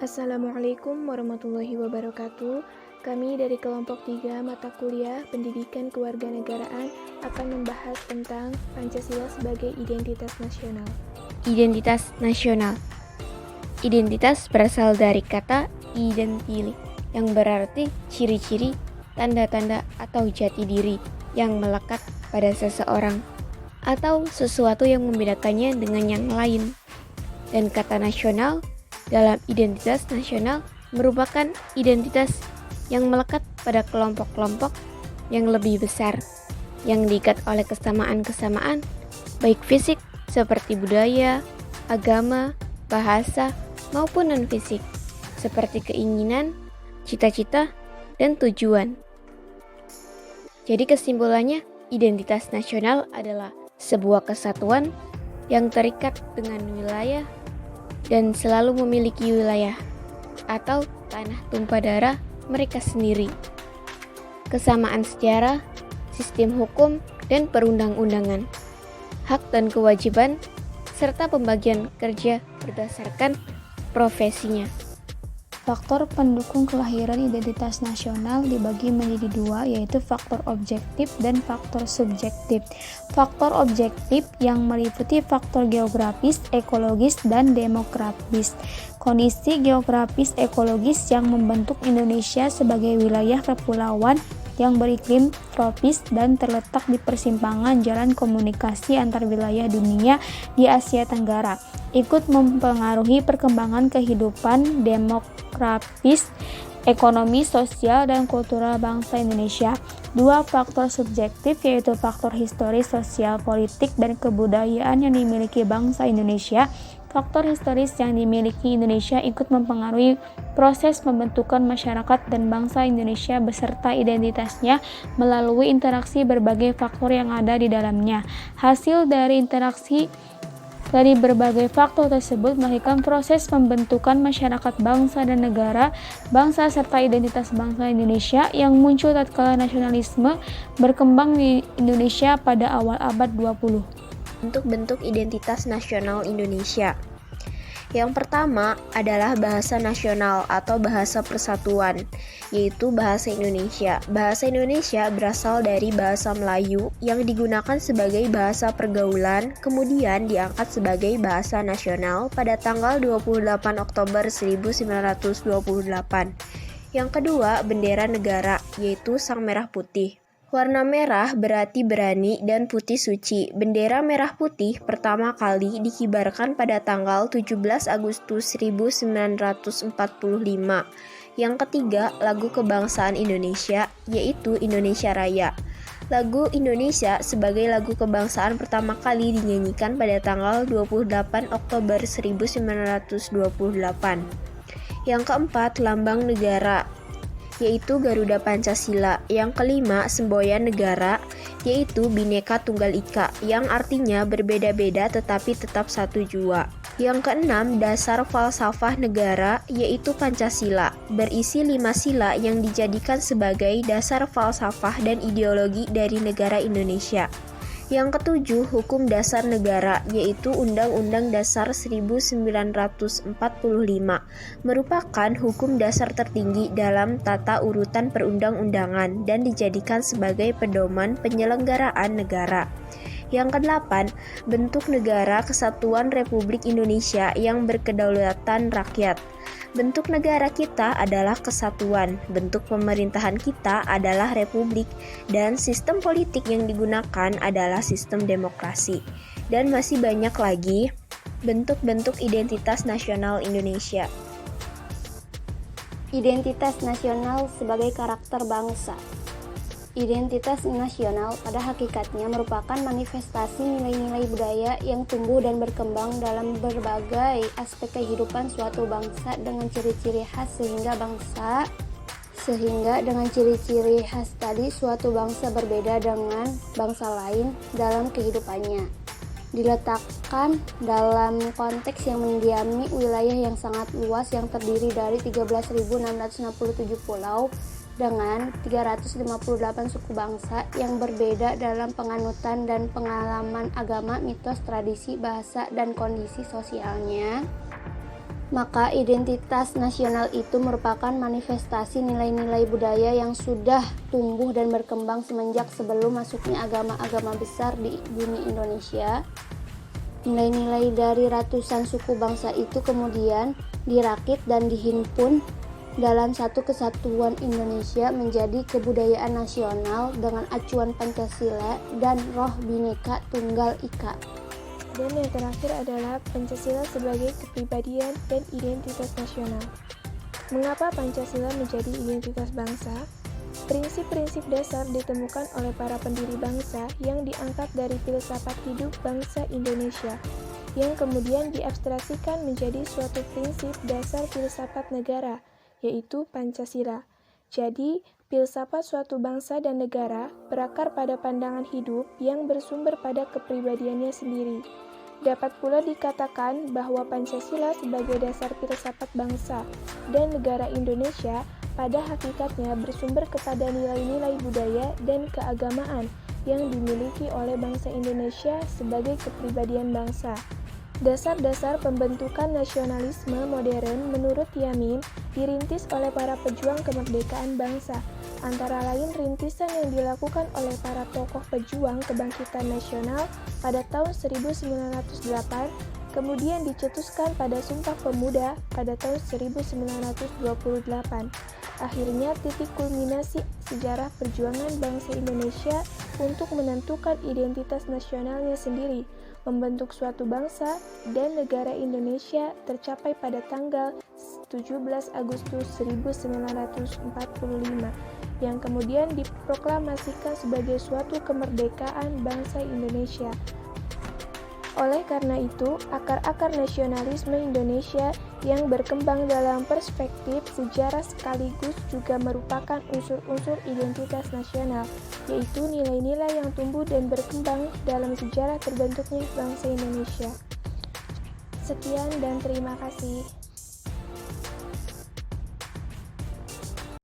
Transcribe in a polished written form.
Assalamualaikum warahmatullahi wabarakatuh. Kami dari kelompok 3 mata kuliah Pendidikan Kewarganegaraan akan membahas tentang Pancasila sebagai identitas nasional. Identitas nasional. Identitas berasal dari kata identili yang berarti ciri-ciri, tanda-tanda atau jati diri yang melekat pada seseorang atau sesuatu yang membedakannya dengan yang lain. Dan kata nasional dalam identitas nasional merupakan identitas yang melekat pada kelompok-kelompok yang lebih besar, yang diikat oleh kesamaan-kesamaan, baik fisik seperti budaya, agama, bahasa, maupun non-fisik, seperti keinginan, cita-cita, dan tujuan. Jadi kesimpulannya, identitas nasional adalah sebuah kesatuan yang terikat dengan wilayah dan selalu memiliki wilayah atau tanah tumpah darah mereka sendiri, kesamaan sejarah, sistem hukum, dan perundang-undangan, hak dan kewajiban, serta pembagian kerja berdasarkan profesinya. Faktor pendukung kelahiran identitas nasional dibagi menjadi dua, yaitu faktor objektif dan faktor subjektif. Faktor objektif yang meliputi faktor geografis, ekologis, dan demografis. Kondisi geografis ekologis yang membentuk Indonesia sebagai wilayah kepulauan yang beriklim tropis dan terletak di persimpangan jalan komunikasi antar wilayah dunia di Asia Tenggara, ikut mempengaruhi perkembangan kehidupan demografis, ekonomi, sosial, dan kultural bangsa Indonesia. Dua faktor subjektif yaitu faktor historis, sosial, politik, dan kebudayaan yang dimiliki bangsa Indonesia. Faktor historis yang dimiliki Indonesia ikut mempengaruhi proses pembentukan masyarakat dan bangsa Indonesia beserta identitasnya melalui interaksi berbagai faktor yang ada di dalamnya. Hasil dari interaksi dari berbagai faktor tersebut melahirkan proses pembentukan masyarakat bangsa dan negara bangsa serta identitas bangsa Indonesia yang muncul tatkala nasionalisme berkembang di Indonesia pada awal abad 20. Bentuk-bentuk identitas nasional Indonesia. Yang pertama adalah bahasa nasional atau bahasa persatuan, yaitu bahasa Indonesia. Bahasa Indonesia berasal dari bahasa Melayu yang digunakan sebagai bahasa pergaulan, kemudian diangkat sebagai bahasa nasional pada tanggal 28 Oktober 1928. Yang kedua, bendera negara, yaitu sang merah putih. Warna merah berarti berani dan putih suci. Bendera merah putih pertama kali dikibarkan pada tanggal 17 Agustus 1945. Yang ketiga, lagu kebangsaan Indonesia, yaitu Indonesia Raya. Lagu Indonesia sebagai lagu kebangsaan pertama kali dinyanyikan pada tanggal 28 Oktober 1928. Yang keempat, lambang negara, yaitu Garuda Pancasila. Yang kelima, semboyan negara, yaitu Bhinneka Tunggal Ika, yang artinya berbeda-beda tetapi tetap satu jua. Yang keenam, dasar falsafah negara, yaitu Pancasila, berisi 5 sila yang dijadikan sebagai dasar falsafah dan ideologi dari negara Indonesia. Yang ketujuh, hukum dasar negara, yaitu Undang-Undang Dasar 1945, merupakan hukum dasar tertinggi dalam tata urutan perundang-undangan dan dijadikan sebagai pedoman penyelenggaraan negara. Yang kedelapan, bentuk negara kesatuan Republik Indonesia yang berkedaulatan rakyat. Bentuk negara kita adalah kesatuan, bentuk pemerintahan kita adalah republik, dan sistem politik yang digunakan adalah sistem demokrasi. Dan masih banyak lagi bentuk-bentuk identitas nasional Indonesia. Identitas nasional sebagai karakter bangsa. Identitas nasional pada hakikatnya merupakan manifestasi nilai-nilai budaya yang tumbuh dan berkembang dalam berbagai aspek kehidupan suatu bangsa dengan ciri-ciri khas sehingga dengan ciri-ciri khas tadi suatu bangsa berbeda dengan bangsa lain dalam kehidupannya. Diletakkan dalam konteks yang mendiami wilayah yang sangat luas yang terdiri dari 13.667 pulau dengan 358 suku bangsa yang berbeda dalam penganutan dan pengalaman agama, mitos, tradisi, bahasa, dan kondisi sosialnya. Maka identitas nasional itu merupakan manifestasi nilai-nilai budaya yang sudah tumbuh dan berkembang semenjak sebelum masuknya agama-agama besar di bumi Indonesia. Nilai-nilai dari ratusan suku bangsa itu kemudian dirakit dan dihimpun dalam satu kesatuan Indonesia menjadi kebudayaan nasional dengan acuan Pancasila dan roh Bhinneka Tunggal Ika. Dan yang terakhir adalah Pancasila sebagai kepribadian dan identitas nasional. Mengapa Pancasila menjadi identitas bangsa? Prinsip-prinsip dasar ditemukan oleh para pendiri bangsa yang diangkat dari filsafat hidup bangsa Indonesia, yang kemudian diabstraksikan menjadi suatu prinsip dasar filsafat negara, yaitu Pancasila. Jadi, filsafat suatu bangsa dan negara berakar pada pandangan hidup yang bersumber pada kepribadiannya sendiri. Dapat pula dikatakan bahwa Pancasila sebagai dasar filsafat bangsa dan negara Indonesia pada hakikatnya bersumber kepada nilai-nilai budaya dan keagamaan yang dimiliki oleh bangsa Indonesia sebagai kepribadian bangsa. Dasar-dasar pembentukan nasionalisme modern menurut Yamin dirintis oleh para pejuang kemerdekaan bangsa, antara lain rintisan yang dilakukan oleh para tokoh pejuang kebangkitan nasional pada tahun 1908, kemudian dicetuskan pada Sumpah Pemuda pada tahun 1928. Akhirnya titik kulminasi sejarah perjuangan bangsa Indonesia untuk menentukan identitas nasionalnya sendiri, membentuk suatu bangsa dan negara Indonesia tercapai pada tanggal 17 Agustus 1945 yang kemudian diproklamasikan sebagai suatu kemerdekaan bangsa Indonesia. Oleh karena itu, akar-akar nasionalisme Indonesia yang berkembang dalam perspektif sejarah sekaligus juga merupakan unsur-unsur identitas nasional, yaitu nilai-nilai yang tumbuh dan berkembang dalam sejarah terbentuknya bangsa Indonesia. Sekian dan terima kasih.